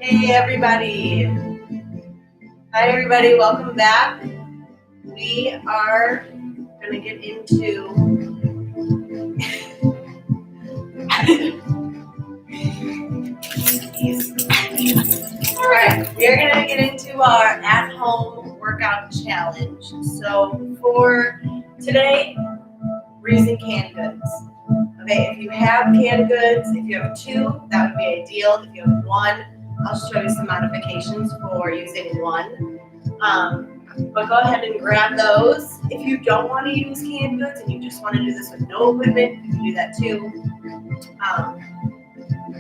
Hey everybody. Hi everybody, welcome back. We are going to get into Alright, we are going to get into our at-home workout challenge. So for today, we're using canned goods. Okay, if you have canned goods, if you have 2, that would be ideal. If you have 1, I'll show you some modifications for using 1. But go ahead and grab those. If you don't want to use canned goods and you just want to do this with no equipment, you can do that too.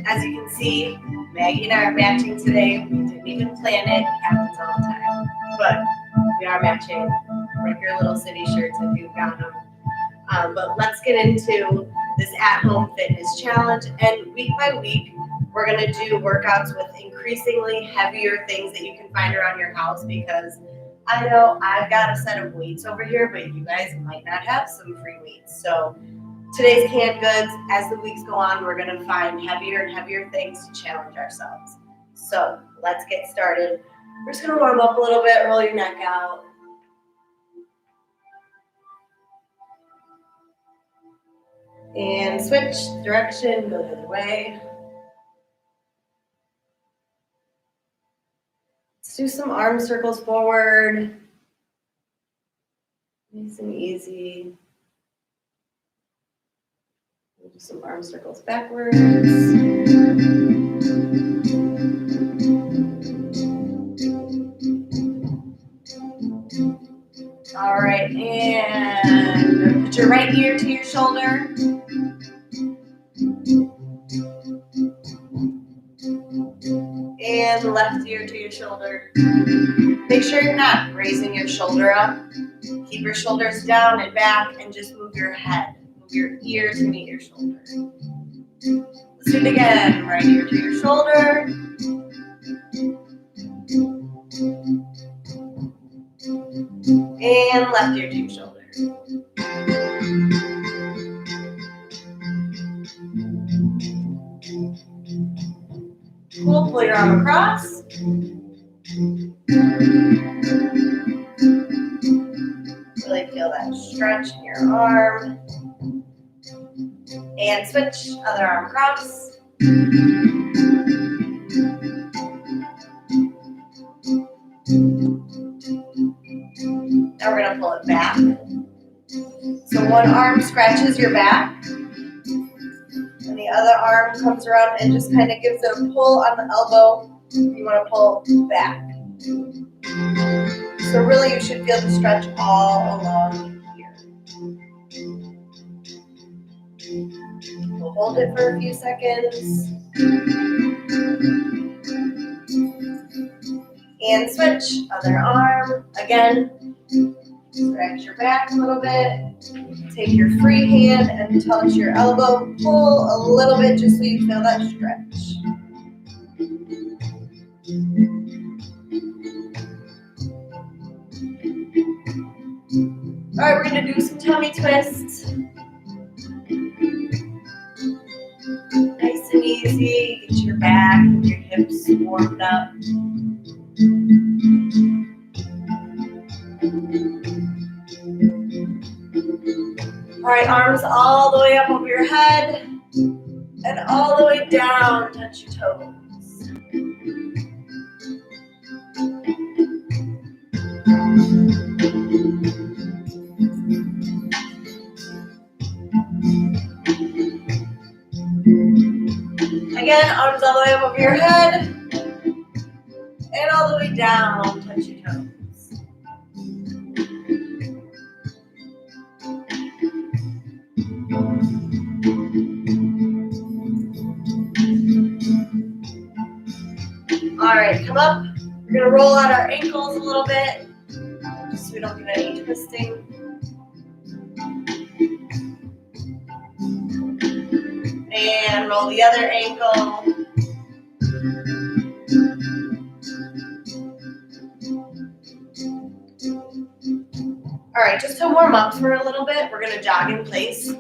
As you can see, Maggie and I are matching today. We didn't even plan it. It happens all the time. But we are matching. Rep your little city shirts if you've got them. But let's get into this at-home fitness challenge. And week by week, we're going to do workouts with increasingly heavier things that you can find around your house, because I know I've got a set of weights over here, but you guys might not have some free weights. So today's canned goods, as the weeks go on, we're going to find heavier and heavier things to challenge ourselves. So let's get started. We're just going to warm up a little bit, roll your neck out. And switch direction, go the other way. Let's do some arm circles forward. Nice and easy. We'll do some arm circles backwards. All right, and put your right ear to your shoulder. And left ear to your shoulder. Make sure you're not raising your shoulder up. Keep your shoulders down and back, and just move your head. Move your ear to meet your shoulder. Let's do it again. Right ear to your shoulder. And left ear to your shoulder. Cool, pull your arm across. Really feel that stretch in your arm. And switch, other arm across. Now we're going to pull it back. So one arm scratches your back, and the other arm comes around and just kind of gives it a pull on the elbow. You want to pull back. So really you should feel the stretch all along here. We'll hold it for a few seconds. And switch, other arm. Again, scratch your back a little bit. Take your free hand and touch your elbow. Pull a little bit just so you feel that stretch. All right, we're going to do some tummy twists. Nice and easy. Get your back and your hips warmed up. All right, arms all the way up over your head and all the way down. Touch your toes. Again, arms all the way up over your head and all the way down. Touch your toes. All right, come up. We're going to roll out our ankles a little bit just so we don't get any twisting. And roll the other ankle. All right, just to warm up for a little bit, we're going to jog in place,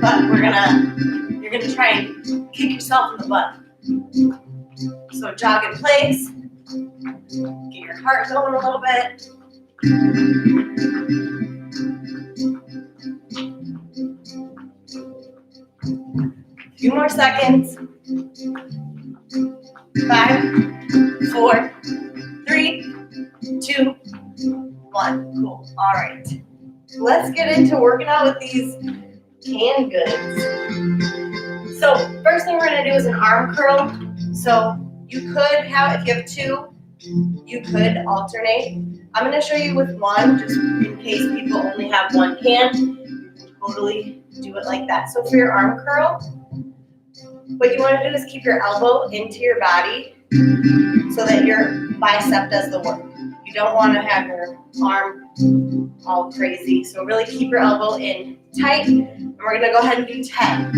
but you're going to try and kick yourself in the butt. So jog in place. Get your heart going a little bit. A few more seconds. 5, 4, 3, 2, 1. Cool. All right. Let's get into working out with these canned goods. So first thing we're going to do is an arm curl. So you could have, if you have two, you could alternate. I'm going to show you with one, just in case people only have one can. You can totally do it like that. So for your arm curl, what you want to do is keep your elbow into your body so that your bicep does the work. You don't want to have your arm all crazy. So really keep your elbow in tight. And we're going to go ahead and do 10.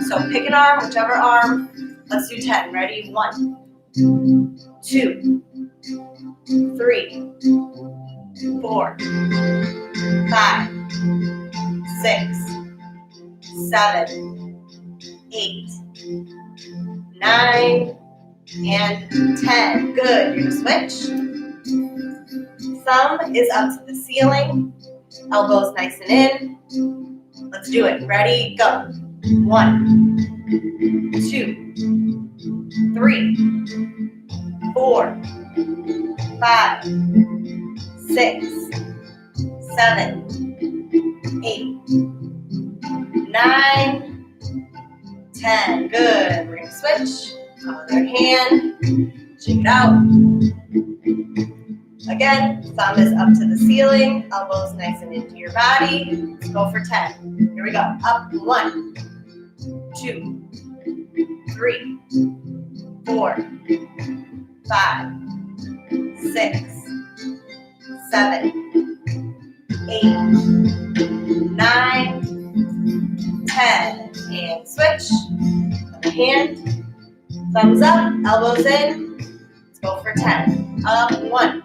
So pick an arm, whichever arm. Let's do 10. Ready? 1, 2, 3, 4, 5, 6, 7, 8, 9, and 10. Good. You're going to switch. Thumb is up to the ceiling. Elbows nice and in. Let's do it. Ready? Go. 1, 2, 3, 4, 5, 6, 7, 8, 9, 10. Good. We're going to switch. Other hand. Shake it out. Again, thumb is up to the ceiling. Elbows nice and into your body. Let's go for 10. Here we go. Up. 1, 2, 3, 4, 5, 6, 7, 8, 9, 10. And switch. Other hand. Thumbs up. Elbows in. Let's go for 10. Up. 1,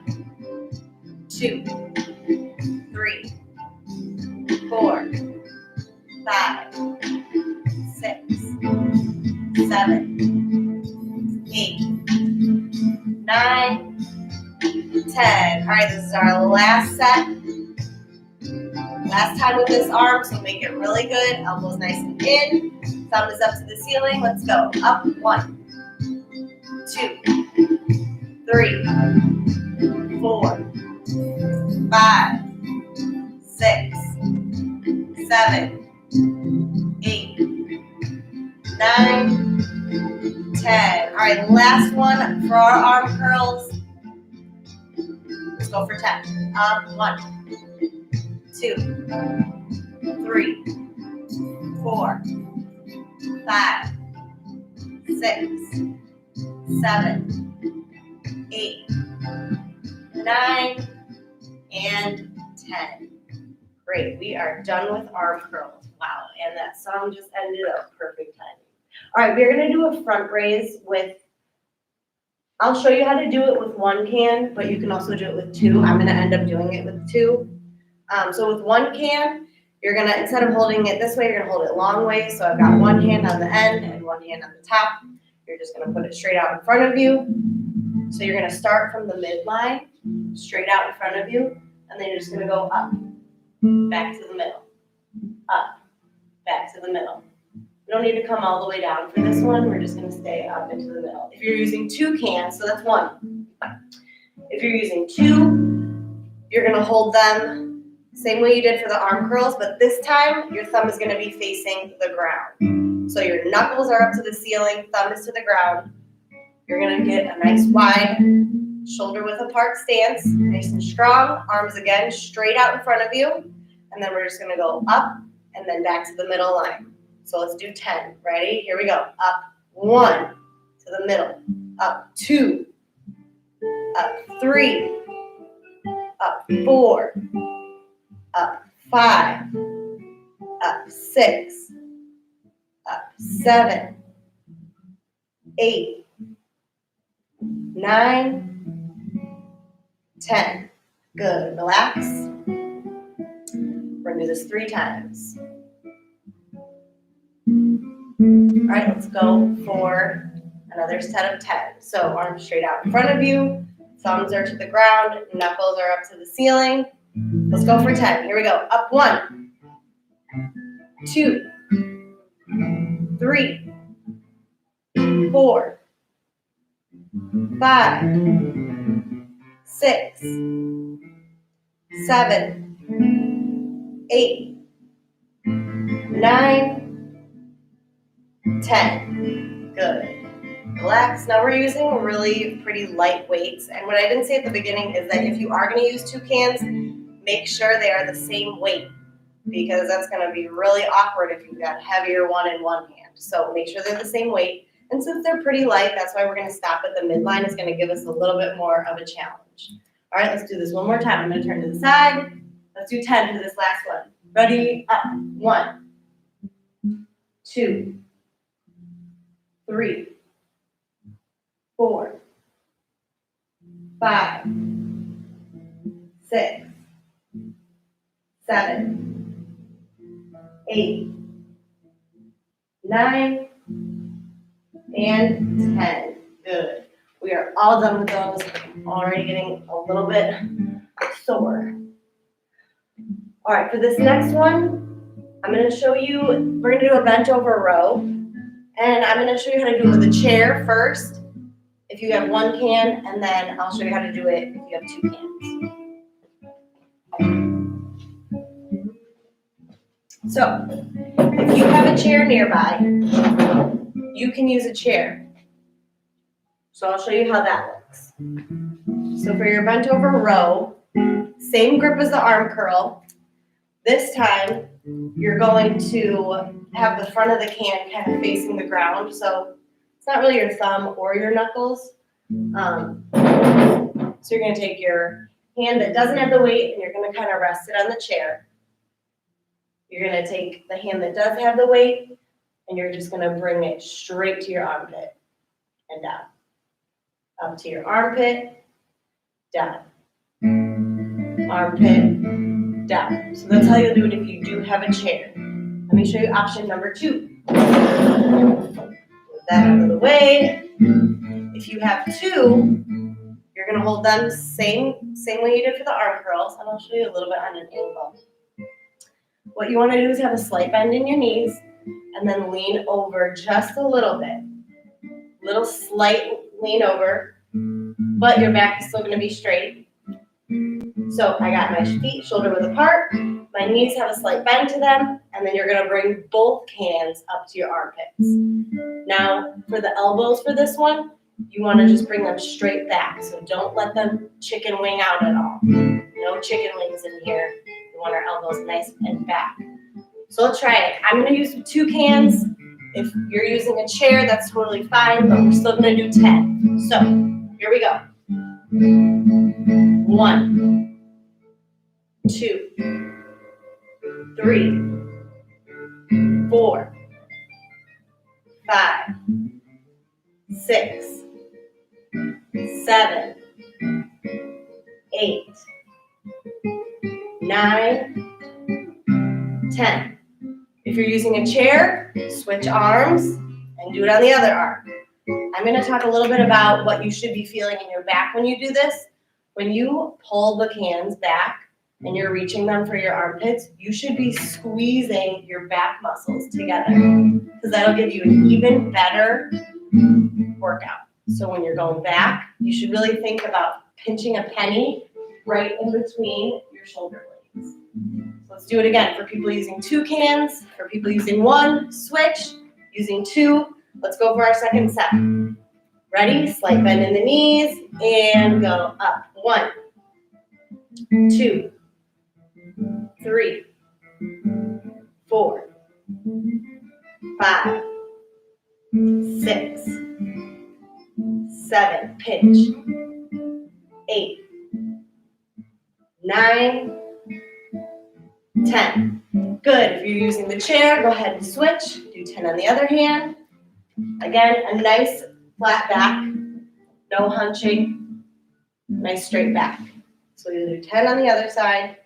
2, 3, 4, 5, 6, 7, 8, 9, 10. All right, this is our last set. Last time with this arm, so make it really good. Elbows nice and in. Thumb is up to the ceiling. Let's go. Up. 1, 2, 3, 4, 5, 6, 7, 8, 9, 10. All right, last one for our arm curls. Let's go for 10. 1, 2, 3, 4, 5, 6, 7, 8, 9, and 10. Great, we are done with arm curls. Wow, and that song just ended up perfect timing. All right, we're gonna do a front raise with, I'll show you how to do it with one can, but you can also do it with two. I'm gonna end up doing it with two. So with one can, you're gonna, instead of holding it this way, you're gonna hold it long way. So I've got one hand on the end and one hand on the top. You're just gonna put it straight out in front of you. So you're gonna start from the midline, straight out in front of you, and then you're just gonna go up, back to the middle, up, back to the middle. You don't need to come all the way down for this one. We're just gonna stay up into the middle. If you're using two cans, so that's one. If you're using two, you're gonna hold them same way you did for the arm curls, but this time your thumb is gonna be facing the ground. So your knuckles are up to the ceiling, thumb is to the ground. You're gonna get a nice wide shoulder width apart stance, nice and strong. Arms again straight out in front of you. And then we're just gonna go up and then back to the middle line. So let's do 10. Ready? Here we go. Up 1 to the middle. Up 2. Up 3. Up 4. Up 5. Up 6. Up 7. 8. 9. 10. Good. Relax. We're going to do this 3 times. All right, let's go for another set of 10. So arms straight out in front of you, thumbs are to the ground, knuckles are up to the ceiling. Let's go for 10. Here we go. Up 1, 2, 3, 4, 5, 6, 7, 8, 9, 10. Good. Relax. Now we're using really pretty light weights. And what I didn't say at the beginning is that if you are going to use 2 cans, make sure they are the same weight, because that's going to be really awkward if you've got heavier one in one hand. So make sure they're the same weight. And since they're pretty light, that's why we're going to stop at the midline. It's going to give us a little bit more of a challenge. All right, let's do this one more time. I'm going to turn to the side. Let's do 10 for this last one. Ready? Up. 1, 2, 3, 4, 5, 6, 7, 8, 9, and 10. Good. We are all done with those. Already getting a little bit sore. All right, for this next one, I'm going to show you, we're going to do a bent over row. And I'm going to show you how to do it with a chair first, if you have 1 can, and then I'll show you how to do it if you have 2 cans. So, if you have a chair nearby, you can use a chair. So I'll show you how that looks. So for your bent over row, same grip as the arm curl. This time, you're going to have the front of the can kind of facing the ground. So it's not really your thumb or your knuckles. So you're going to take your hand that doesn't have the weight and you're going to kind of rest it on the chair. You're going to take the hand that does have the weight and you're just going to bring it straight to your armpit and down. Up to your armpit, down. Armpit, down. So that's how you'll do it if you do have a chair. Let me show you option number 2. Move that out of the way. If you have 2, you're going to hold them the same way you did for the arm curls, and I'll show you a little bit on an angle. What you want to do is have a slight bend in your knees, and then lean over just a little bit. Little slight lean over, but your back is still going to be straight. So I got my feet shoulder width apart, my knees have a slight bend to them, and then you're going to bring both cans up to your armpits. Now, for the elbows for this one, you want to just bring them straight back, so don't let them chicken wing out at all. No chicken wings in here. We want our elbows nice and back. So let's try it. I'm going to use 2 cans. If you're using a chair, that's totally fine, but we're still going to do 10. So here we go. 1, 2, 3, 4, 5, 6, 7, 8, 9, 10. If you're using a chair, switch arms and do it on the other arm. I'm going to talk a little bit about what you should be feeling in your back when you do this. When you pull the cans back and you're reaching them for your armpits, you should be squeezing your back muscles together, because that'll give you an even better workout. So when you're going back, you should really think about pinching a penny right in between your shoulder blades. So let's do it again. For people using 2 cans, for people using 1, switch. Using 2, let's go for our second set. Ready? Slight bend in the knees and go up. 1, 2, 3, 4, 5, 6, 7, pinch, 8, 9, 10. Good. If you're using the chair, go ahead and switch. Do 10 on the other hand. Again, a nice flat back, no hunching, nice straight back. So you do 10 on the other side.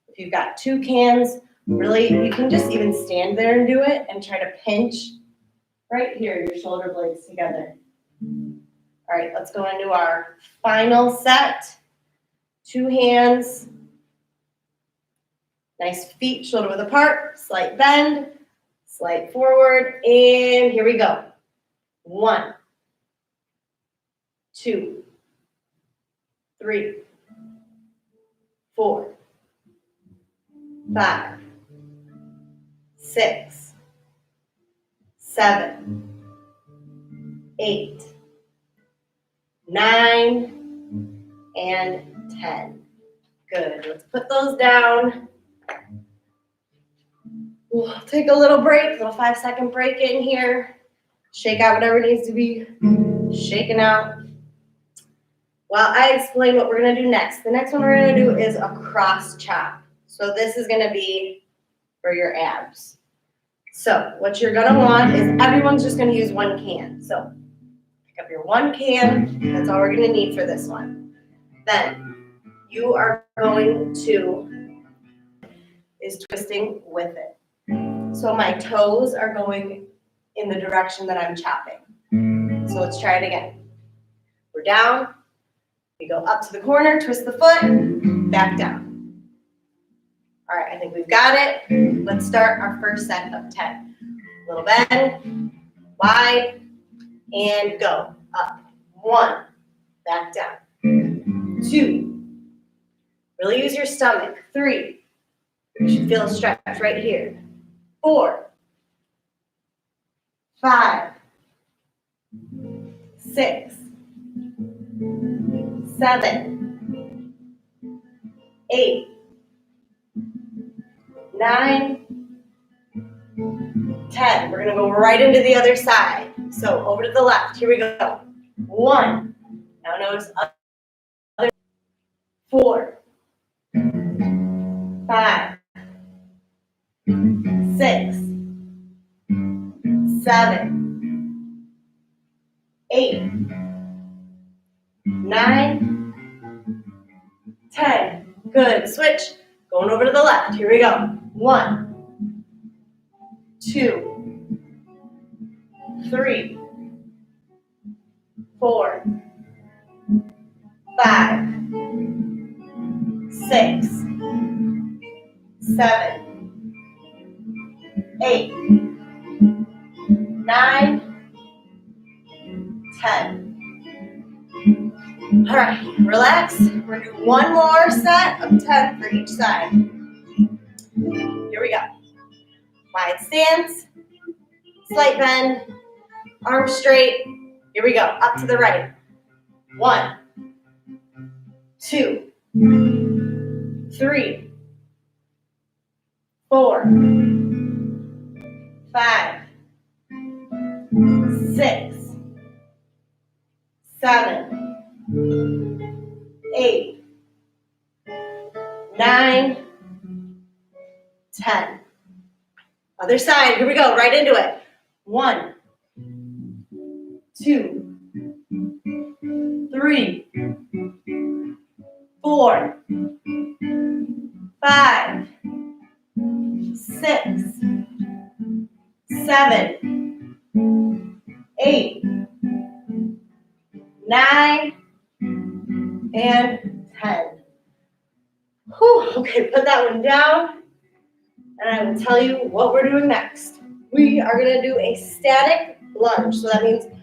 If you've got 2 cans, really, you can just even stand there and do it and try to pinch right here, your shoulder blades together. All right, let's go into our final set. 2 hands. Nice feet shoulder width apart, slight bend, slight forward, and here we go. 1, 2, 3, 4, 5, 6, 7, 8, 9, and 10. Good. Let's put those down. We'll take a little break, a little 5-second break in here. Shake out whatever needs to be shaken out. While I explain what we're going to do next. The next one we're going to do is a cross chop. So this is going to be for your abs. So what you're going to want is everyone's just going to use 1 can. So pick up your 1 can. That's all we're going to need for this one. Then you are going to is twisting with it. So my toes are going in the direction that I'm chopping. So let's try it again. We're down. We go up to the corner, twist the foot, back down. All right, I think we've got it. Let's start our first set of 10. Little bend, wide, and go. Up. 1, back down. 2, really use your stomach. 3, you should feel a stretch right here. 4, 5, 6, 7, 8, 9, 10. We're going to go right into the other side. So over to the left. Here we go. 1. Now notice other. 4, 5, 6, 7, 8, 9, 10. Good. Switch. Going over to the left. Here we go. 1, 2, 3, 4, 5, 6, 7, 8, 9, 10. All right, relax. We're going to do 1 more set of 10 for each side. Here we go. Wide stance, slight bend, arms straight. Here we go, up to the right. 1, 2, 3, 4, 5, 6, 7, 8, 9, 10. Other side, here we go, right into it. 1, 2, 3, 4, 5, 6, 7, 8, 9, and 10. Whew, okay, put that one down, and I will tell you what we're doing next. We are going to do a static lunge. So that means we're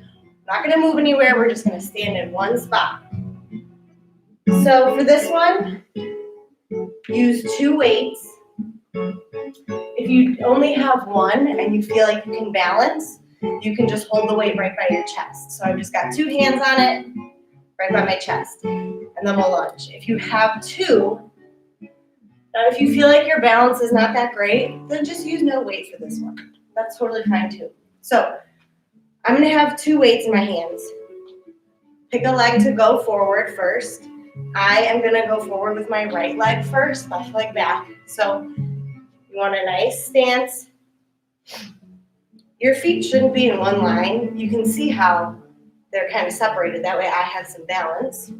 not going to move anywhere. We're just going to stand in one spot. So for this one, use 2 weights. If you only have 1 and you feel like you can balance, you can just hold the weight right by your chest. So I've just got 2 hands on it, right by my chest, and then we'll lunge. If you have 2, now if you feel like your balance is not that great, then just use no weight for this one. That's totally fine too. So I'm going to have 2 weights in my hands. Pick a leg to go forward first. I am going to go forward with my right leg first, left leg back. So you want a nice stance. Your feet shouldn't be in one line. You can see how they're kind of separated. That way I have some balance.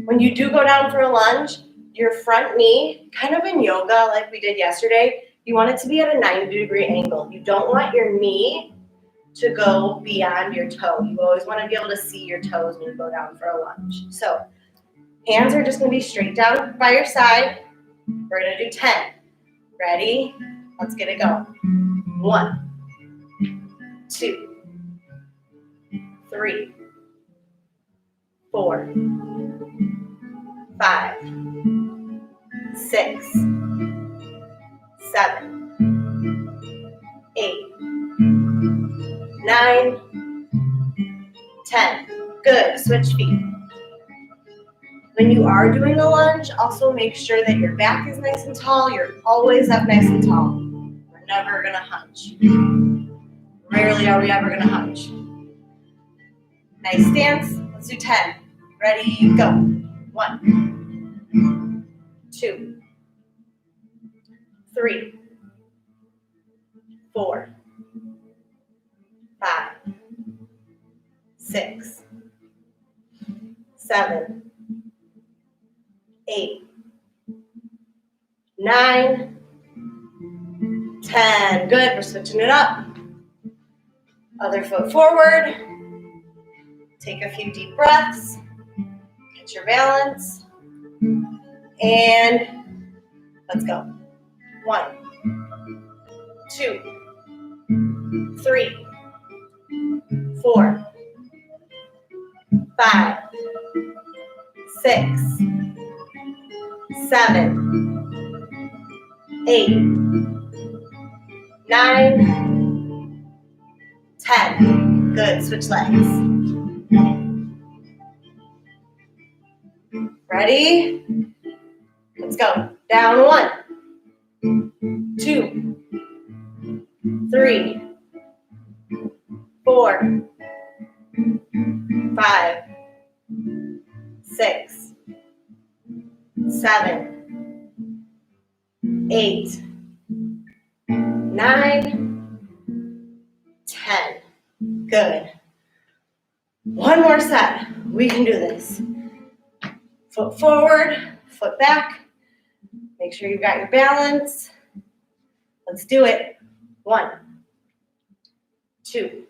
When you do go down for a lunge, your front knee, kind of in yoga like we did yesterday, You want it to be at a 90-degree angle. You don't want your knee to go beyond your toe. You always want to be able to see your toes when you go down for a lunge. So hands are just going to be straight down by your side. We're going to do 10. Ready? Let's get it going. 1, 2, 3, 4, 5, 6, 7, 8, 9, 10. Good. Switch feet. When you are doing a lunge, also make sure that your back is nice and tall. You're always up nice and tall. We're never going to hunch. Rarely are we ever going to hunch. Nice stance. Let's do 10. Ready, go. 1, 2, 3, 4, 5, 6, 7, 8, 9, 10. Good. We're switching it up. Other foot forward. Take a few deep breaths. Get your balance. And let's go. 1, 2, 3, 4, 5, 6, 7, 8, 9, 10. Good. Switch legs. Ready? Let's go. Down 1, 2, 3, 4, 5, 6, 7, 8, 9, 10. Good. One more set. We can do this. Foot forward, foot back. Make sure you've got your balance. Let's do it. 1, 2,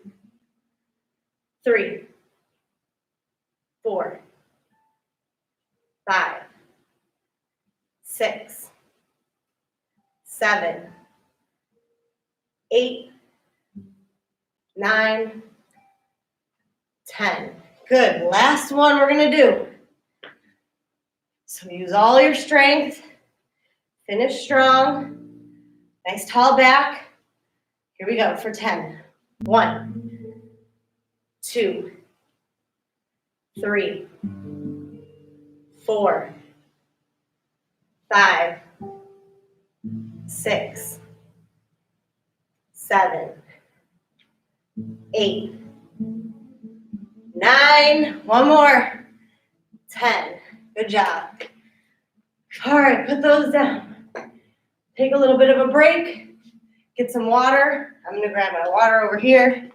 3, 4, 5, 6, 7, 8, 9, 10. Good. Last one we're going to do. So use all your strength. Finish strong. Nice tall back. Here we go for 10. 1, 2, 3, 4, 5, 6, 7, 8, 9. One more. 10. Good job. All right, put those down. Take a little bit of a break. Get some water. I'm going to grab my water over here.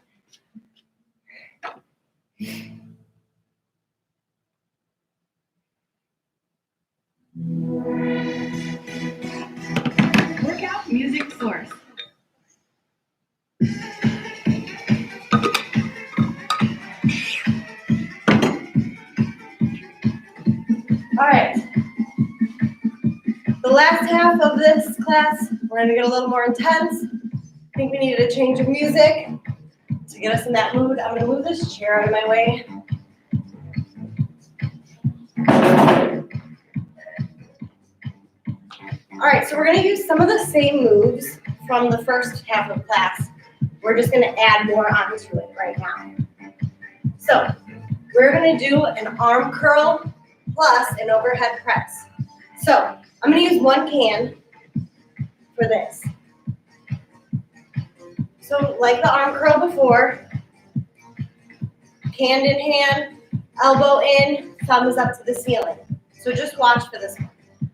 Workout Music Source. All right. The last half of this class, we're going to get a little more intense. I think we needed a change of music to get us in that mood. I'm going to move this chair out of my way. All right, so we're going to use some of the same moves from the first half of class. We're just going to add more onto it right now. So we're going to do an arm curl plus an overhead press. So I'm going to use one can for this. So like the arm curl before, hand in hand, elbow in, thumb is up to the ceiling. So just watch for this one.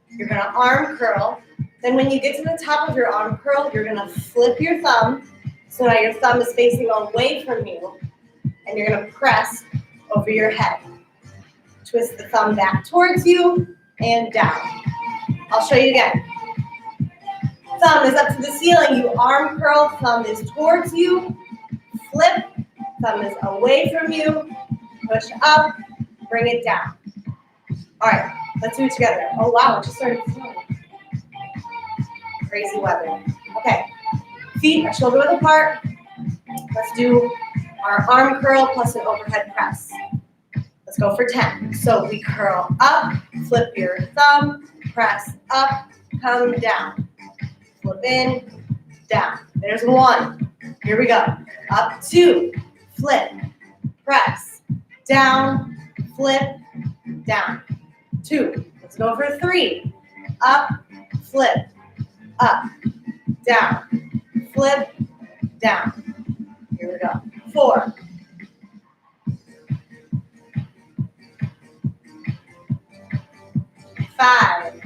You're going to arm curl. Then when you get to the top of your arm curl, you're going to flip your thumb. So now your thumb is facing away from you, and you're going to press over your head. Twist the thumb back towards you and down. I'll show you again. Thumb is up to the ceiling. You arm curl, thumb is towards you. Flip, thumb is away from you. Push up, bring it down. All right, let's do it together. Oh wow, it just started snowing. Crazy weather. Okay, feet are shoulder width apart. Let's do our arm curl plus an overhead press. Let's go for 10. So we curl up, flip your thumb, press up, come down. Flip in, down. There's 1. Here we go. Up, 2, flip, press, down, flip, down. 2. Let's go for 3. Up, flip, up, down, flip, down. Here we go. 4. 5.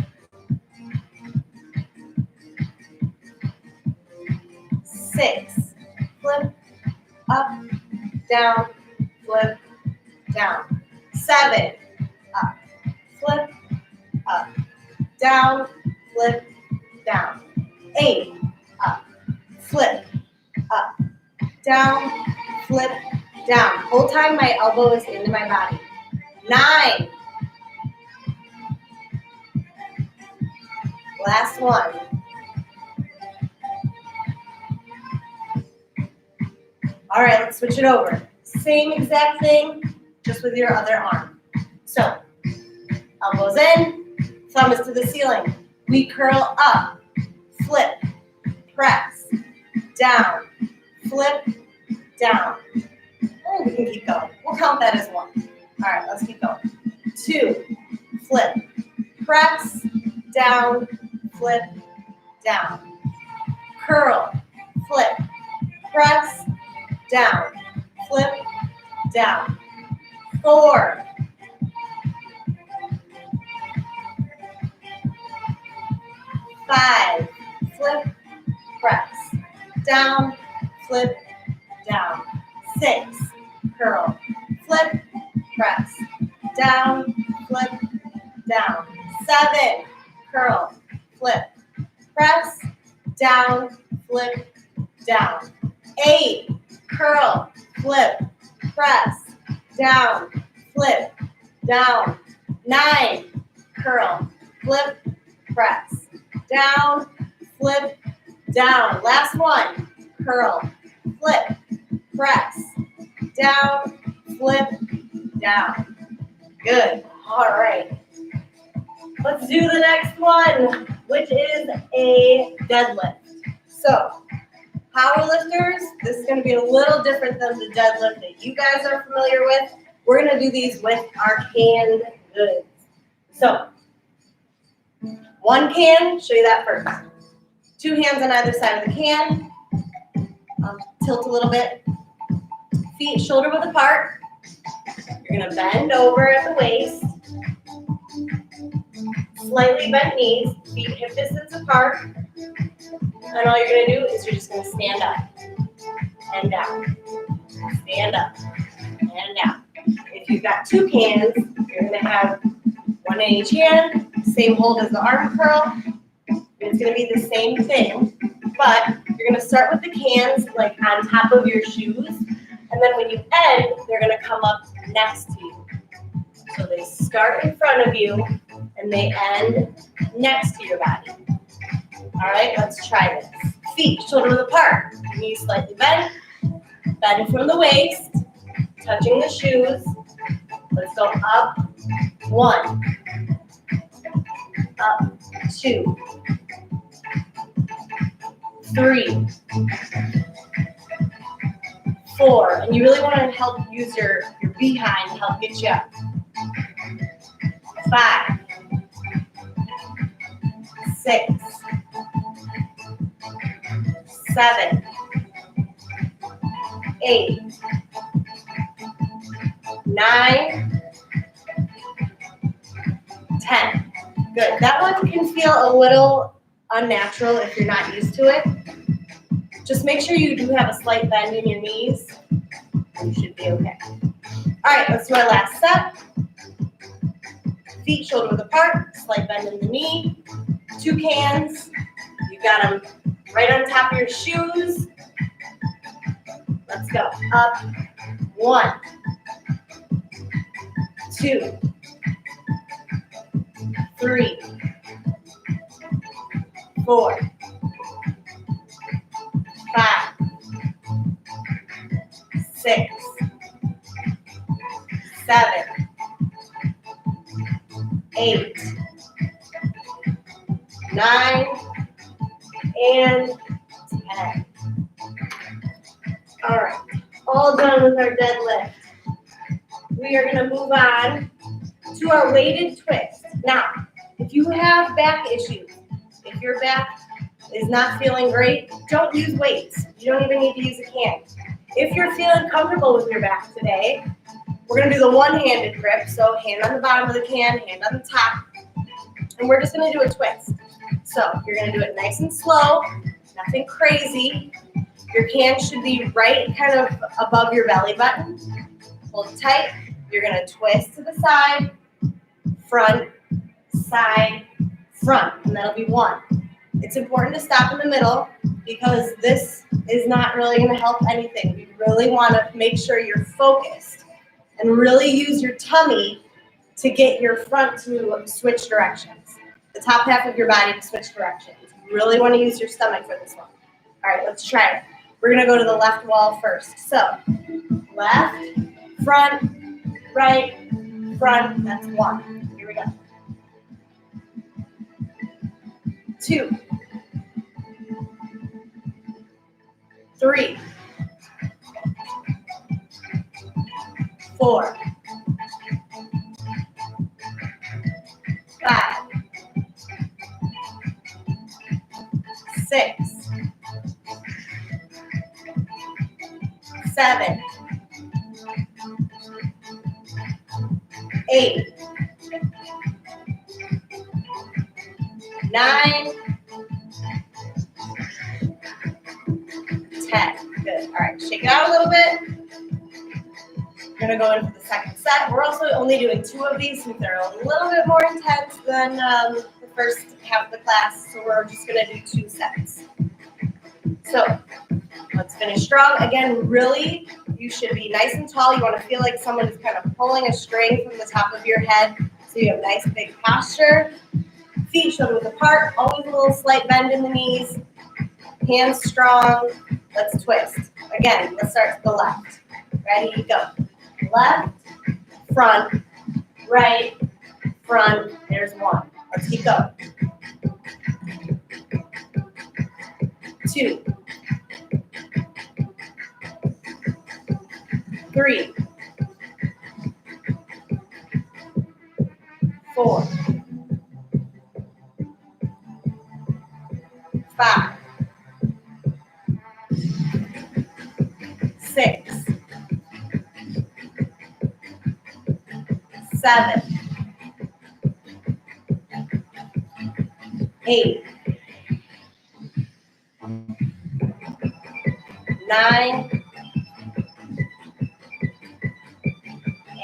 6. Flip, up, down, flip, down. 7. Up, flip, up, down, flip, down. 8. Up, flip, up, down, flip, down. Whole time my elbow is into my body. 9. Last one. All right, let's switch it over. Same exact thing, just with your other arm. So, elbows in, thumb is to the ceiling. We curl up, flip, press, down, flip, down. And we can keep going. We'll count that as 1. All right, let's keep going. 2, flip, press, down, flip, down. Curl, flip, press, down, flip, down. 4. 5, flip, press, down, flip, down. 6, curl, flip, press, down, flip, down. 7, curl, flip, press, down, flip, down. 8, curl, flip, press, down, flip, down. 9, curl, flip, press, down, flip, down. Last one, curl, flip, press, down, flip, down. Good. All right. Let's do the next one, which is a deadlift. So, power lifters, this is going to be a little different than the deadlift that you guys are familiar with. We're going to do these with our canned goods. So, 1 can, show you that first. 2 hands on either side of the can. Tilt a little bit. Feet shoulder width apart. You're going to bend over at the waist. Slightly bent knees, feet hip distance apart. And all you're going to do is you're just going to stand up and down. Stand up and down. If you've got 2 cans, you're going to have 1 in each hand, same hold as the arm curl. It's going to be the same thing, but you're going to start with the cans like on top of your shoes, and then when you end, they're going to come up next to you. So they start in front of you, and they end next to your body. All right, let's try this. Feet shoulder width apart, knees slightly bent, bend from the waist, touching the shoes. Let's go up, 1, up, 2, 3, 4, and you really want to help use your behind to help get you up. 5, 6, 7, 8, 9, 10. Good. That one can feel a little unnatural if you're not used to it. Just make sure you do have a slight bend in your knees. You should be okay. All right, let's do our last set. Feet shoulder width apart, slight bend in the knee. 2 cans. You got them right on top of your shoes. Let's go. Up. 1, 2, 3, 4, 5, 6, 7, 8, 9, and 10. All right, all done with our deadlift. We are going to move on to our weighted twist. Now, if you have back issues, if your back is not feeling great, don't use weights. You don't even need to use a can. If you're feeling comfortable with your back today, we're going to do the one-handed grip. So hand on the bottom of the can, hand on the top. And we're just going to do a twist. So you're going to do it nice and slow, nothing crazy. Your can should be right kind of above your belly button. Hold it tight. You're going to twist to the side, front, side, front, and that'll be 1. It's important to stop in the middle because this is not really going to help anything. We really want to make sure you're focused and really use your tummy to get your front to switch directions. The top half of your body to switch directions. You really want to use your stomach for this one. All right, let's try it. We're going to go to the left wall first. So left, front, right, front. That's 1. Here we go. 2, 3, 4, 5, 6, 7, 8, 9, 10. Good. All right, shake it out a little bit. We're going to go in for the second set. We're also only doing 2 of these since they're a little bit more intense than the first half of the class. So we're just going to do 2 sets. So let's finish strong. Again, really, you should be nice and tall. You want to feel like someone is kind of pulling a string from the top of your head. So you have nice big posture. Feet shoulder width apart. Always a little slight bend in the knees. Hands strong. Let's twist. Again, let's start to the left. Ready? Go. Left, front, right, front. There's 1. Let's keep going. 2, 3, 4, 5, 6, 7, 8, 9,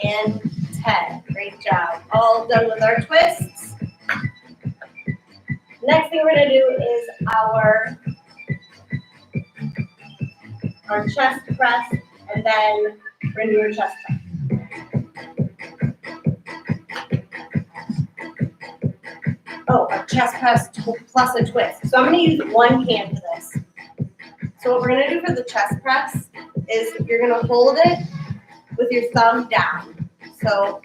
and 10. Great job. All done with our twists. Next thing we're going to do is our chest press, and then we're going to do our chest press. Oh, a chest press plus a twist. So I'm going to use 1 can for this. So what we're going to do for the chest press is you're going to hold it with your thumb down. So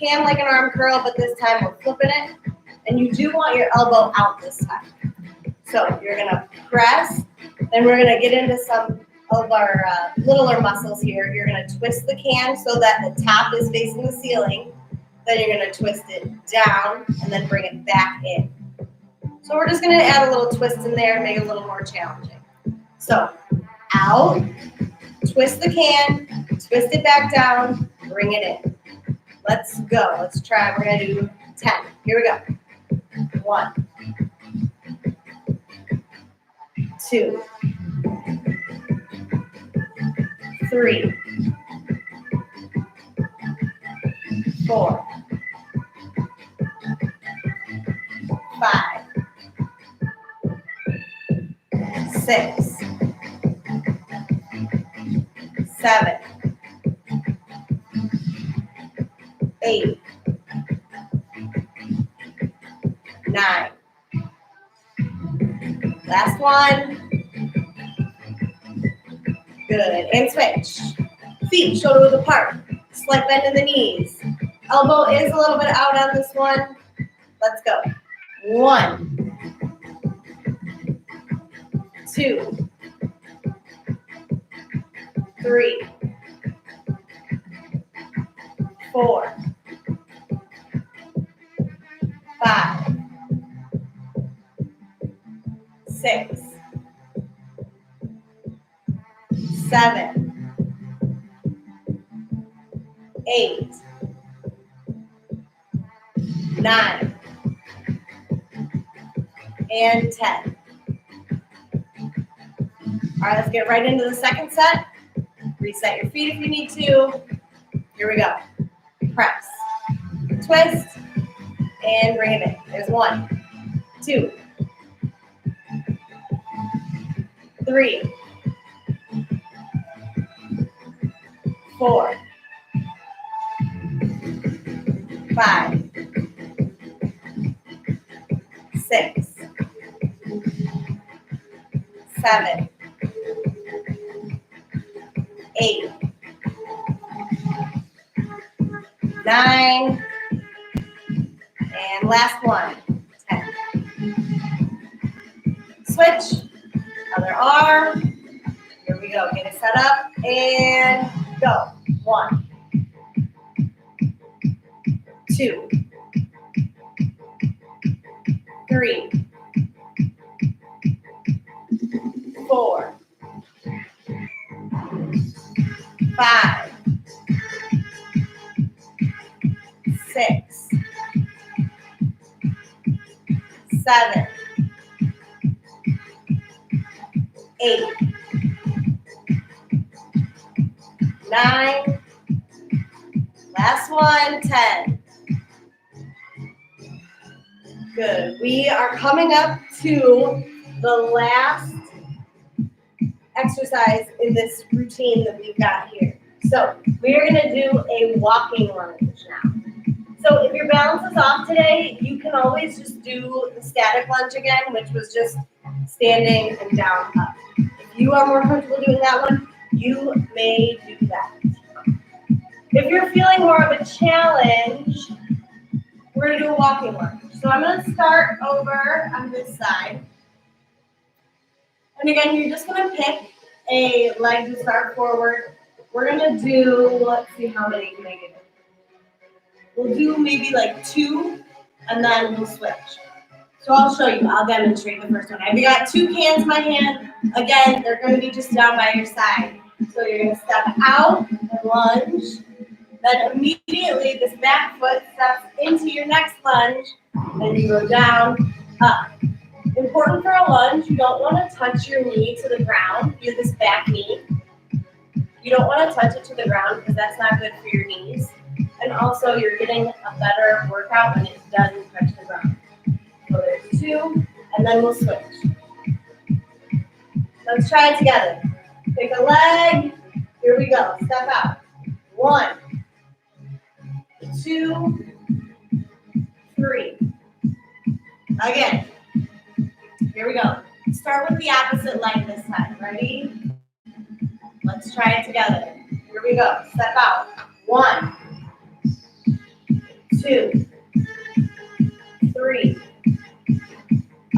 can like an arm curl, but this time we're flipping it. And you do want your elbow out this time. So you're going to press. Then we're going to get into some of our littler muscles here. You're going to twist the can so that the top is facing the ceiling. Then you're going to twist it down and then bring it back in. So we're just going to add a little twist in there and make it a little more challenging. So out, twist the can, twist it back down, bring it in. Let's go. Let's try. We're going to do 10. Here we go. 1, 2, 3, 4, 5, 6, 7, 8, 9. Last one. Good. And switch. Feet shoulder width apart. Slight bend in the knees. Elbow is a little bit out on this one. Let's go. 1, 2, 3, 4, 5, 6, 7, 8, 9, and 10. All right, let's get right into the second set. Reset your feet if you need to. Here we go. Press, twist, and bring it in. There's 1, 2, 3, 4, 5, 6, 7, 8, 9, and last one, 10. Switch, other arm. Here we go. Get it set up and go. 1, 2, 3, 4, 5, 6, 7, 8, 9, last one, 10. Good. We are coming up to the last exercise in this routine that we've got here. So we're going to do a walking lunge now. So if your balance is off today, you can always just do the static lunge again, which was just standing and down up. If you are more comfortable doing that one, you may do that. If you're feeling more of a challenge, we're going to do a walking lunge. So I'm going to start over on this side. And again, you're just going to pick a leg to start forward. We're going to do, let's see how many can I get. We'll do maybe like 2, and then we'll switch. So I'll show you. I'll demonstrate the first one. I've got 2 cans in my hand. Again, they're going to be just down by your side. So you're going to step out and lunge. Then immediately this back foot steps into your next lunge. Then you go down, up. Important for a lunge, you don't want to touch your knee to the ground. You have this back knee. You don't want to touch it to the ground because that's not good for your knees. And also you're getting a better workout when it doesn't touch the ground. So there's 2, and then we'll switch. Let's try it together. Pick a leg. Here we go. Step out. 1, 2, 3. Again. Here we go. Start with the opposite leg this time. Ready? Let's try it together. Here we go. Step out. 1, 2, 3.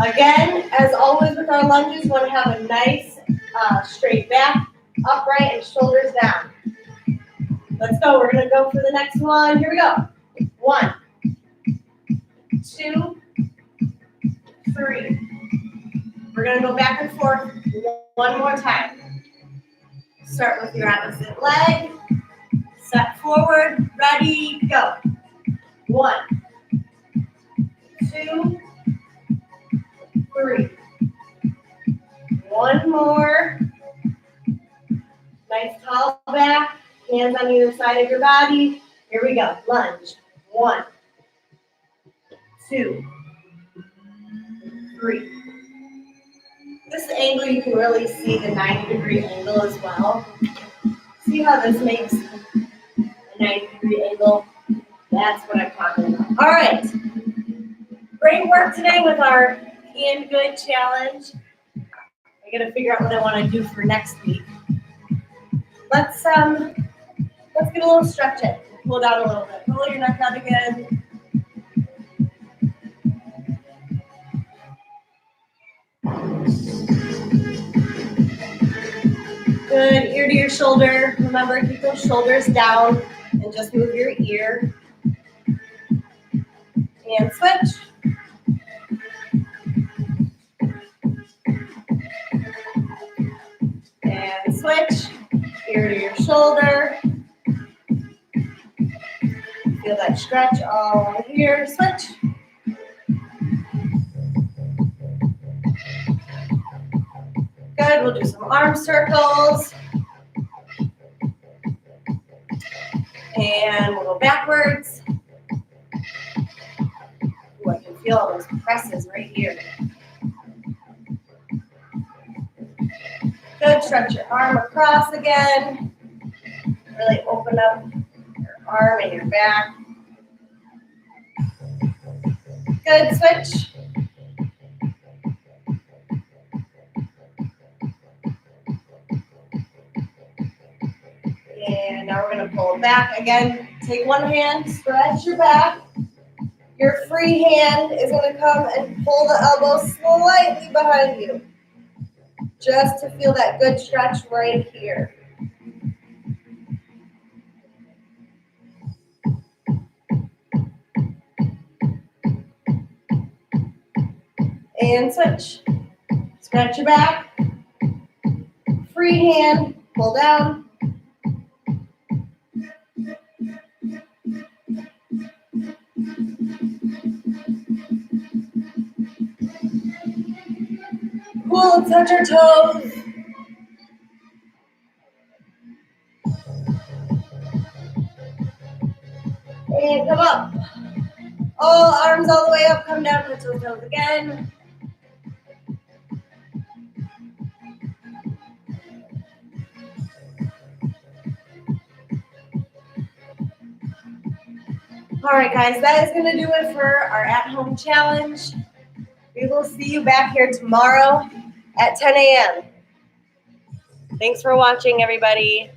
Again, as always with our lunges, we want to have a nice straight back, upright, and shoulders down. Let's go. We're going to go for the next one. Here we go. 1, 2, 3. We're going to go back and forth one more time. Start with your opposite leg. Step forward. Ready, go. 1, 2, 3. One more. Nice tall back. Hands on either side of your body. Here we go. Lunge. 1, 2, 3. This angle, you can really see the 90-degree angle as well. See how this makes a 90-degree angle? That's what I'm talking about. All right. Great work today with our Hand Good challenge. I gotta figure out what I want to do for next week. Let's get a little stretch in. Pull down a little bit. Pull your neck out again. Good, ear to your shoulder. Remember, keep those shoulders down and just move your ear. And switch. And switch. Ear to your shoulder. Feel that stretch all here. Switch. Good, we'll do some arm circles. And we'll go backwards. Ooh, I can feel all those presses right here. Good, stretch your arm across again. Really open up your arm and your back. Good, switch. And now we're gonna pull back again. Take one hand, stretch your back. Your free hand is gonna come and pull the elbow slightly behind you. Just to feel that good stretch right here. And switch. Stretch your back. Free hand, pull down. Pull, touch your toes. And come up. All arms all the way up, come down, touch those toes again. All right, guys, that is going to do it for our at-home challenge. We will see you back here tomorrow at 10 a.m. Thanks for watching, everybody.